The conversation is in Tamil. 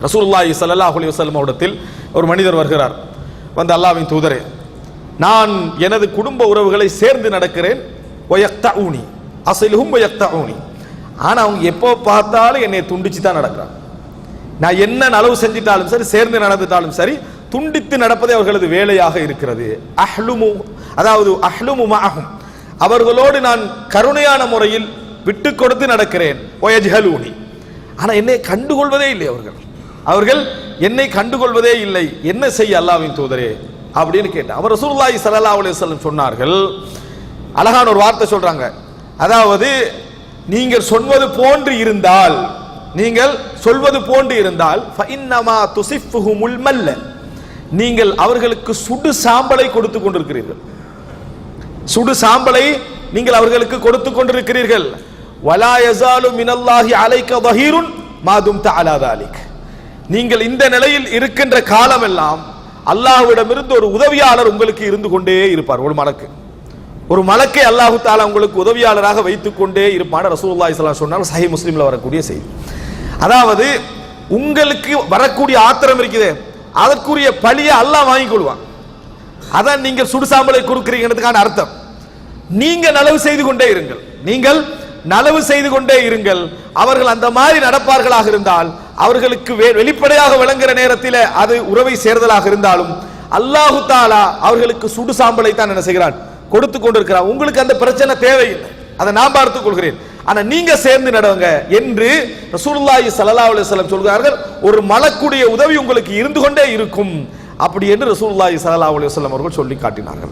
ரசூலுல்லாஹி ஸல்லல்லாஹு அலைஹி வஸல்லம் அவரிடத்தில் ஒரு மனிதர் வருகிறார். வந்து அல்லாஹ்வின் தூதரே, நான் எனது குடும்ப உறவுகளை சேர்ந்து நடக்கிறேன், வயக்தஊனி அஸிலுஹும் வயக்தஊனி, ஆனா அவங்க எப்போ பார்த்தாலும் என்னை துண்டிச்சு தான் நடக்கிறாங்க. நான் என்ன நலவு செஞ்சிட்டாலும் சரி, சேர்ந்து நடந்துட்டாலும் சரி, துண்டித்து நடப்பதே அவர்களது வேலையாக இருக்கிறது. அஹ்லுமு, அதாவது அஹ்லுமு மஅஹும், அவர்களோடு நான் கருணையான முறையில் விட்டு கொடுத்து நடக்கிறேன். வயஜ்ஹலூனி, ஆனா என்னை கண்டுகொள்வதே இல்லை. அவர்கள் என்னை கண்டுகொள்வதே இல்லை. என்ன செய்ய அல்லாஹ்வின் தூதரே அப்படின்னு கேட்டார். அவர் ரசூலுல்லாஹி ஸல்லல்லாஹு அலைஹி வஸல்லம் சொன்னார்கள், அழகான ஒரு வார்த்தை சொல்றாங்க. அதாவது நீங்கள் சொல்வது போன்று இருந்தால், நீங்கள் சொல்வது போன்று இருந்தால் ஃபஇன்னமா துஸிஃபுஹுமுல் மல்ல, நீங்கள் அவர்களுக்கு சுடு சாம்பலை கொடுத்து கொண்டிருக்கிறீர்கள். சுடு சாம்பலை நீங்கள் அவர்களுக்கு கொடுத்து கொண்டிருக்கிறீர்கள். வலா யஸாலு மினல்லாஹி அலைக ظஹீருன் மா தும்த அலா ذلك, நீங்கள் இந்த நிலையில் இருக்கின்ற காலமெல்லாம் அல்லாஹ்விடமிருந்து ஒரு உதவியாளர் உங்களுக்கு இருந்து கொண்டே இருப்பார். ஒரு மலக்கை அல்லாஹு தஆலா உங்களுக்கு உதவியாளராக வைத்துக் கொண்டே இருப்பார். ரசூலுல்லாஹி ஸல்லல்லாஹு அலைஹி வஸல்லம் சொன்னார். சஹீஹ் முஸ்லிம்ல வரக்கூடிய செய்தி. அதாவது உங்களுக்கு வரக்கூடிய ஆத்திரம் இருக்குதே, அதற்குரிய பழியை அல்லாஹ் வாங்கிக் கொள்வான். அதான் நீங்கள் சுடுசாம்பலை கொடுக்கிறீங்கிறதுக்கான அர்த்தம். நீங்க நலவு செய்து கொண்டே இருங்கள், நீங்கள் நலவு செய்து கொண்டே இருங்கள். அவர்கள் அந்த மாதிரி நடப்பார்களாக இருந்தால், அவர்களுக்கு வெளிப்படையாக விளங்குற நேரத்தில் அது உறவை சேர்தலாக இருந்தாலும் அல்லாஹு தஆலா அவர்களுக்கு சுடு சாம்பலை தான் என்ன செய்கிறான், கொடுத்து கொண்டிருக்கிறார். உங்களுக்கு அந்த பிரச்சனை தேவையில்லை, அதை நான் பார்த்துக் கொள்கிறேன். ஆனா நீங்க சேர்ந்து நடவுங்க என்று ரசூலுல்லாஹி ஸல்லல்லாஹு அலைஹி வஸல்லம் சொல்கிறார்கள். ஒரு மலக்குடைய உதவி உங்களுக்கு இருந்து கொண்டே இருக்கும் அப்படி என்று ரசூலுல்லாஹி ஸல்லல்லாஹு அலைஹி வஸல்லம் அவர்கள் சொல்லி காட்டினார்கள்.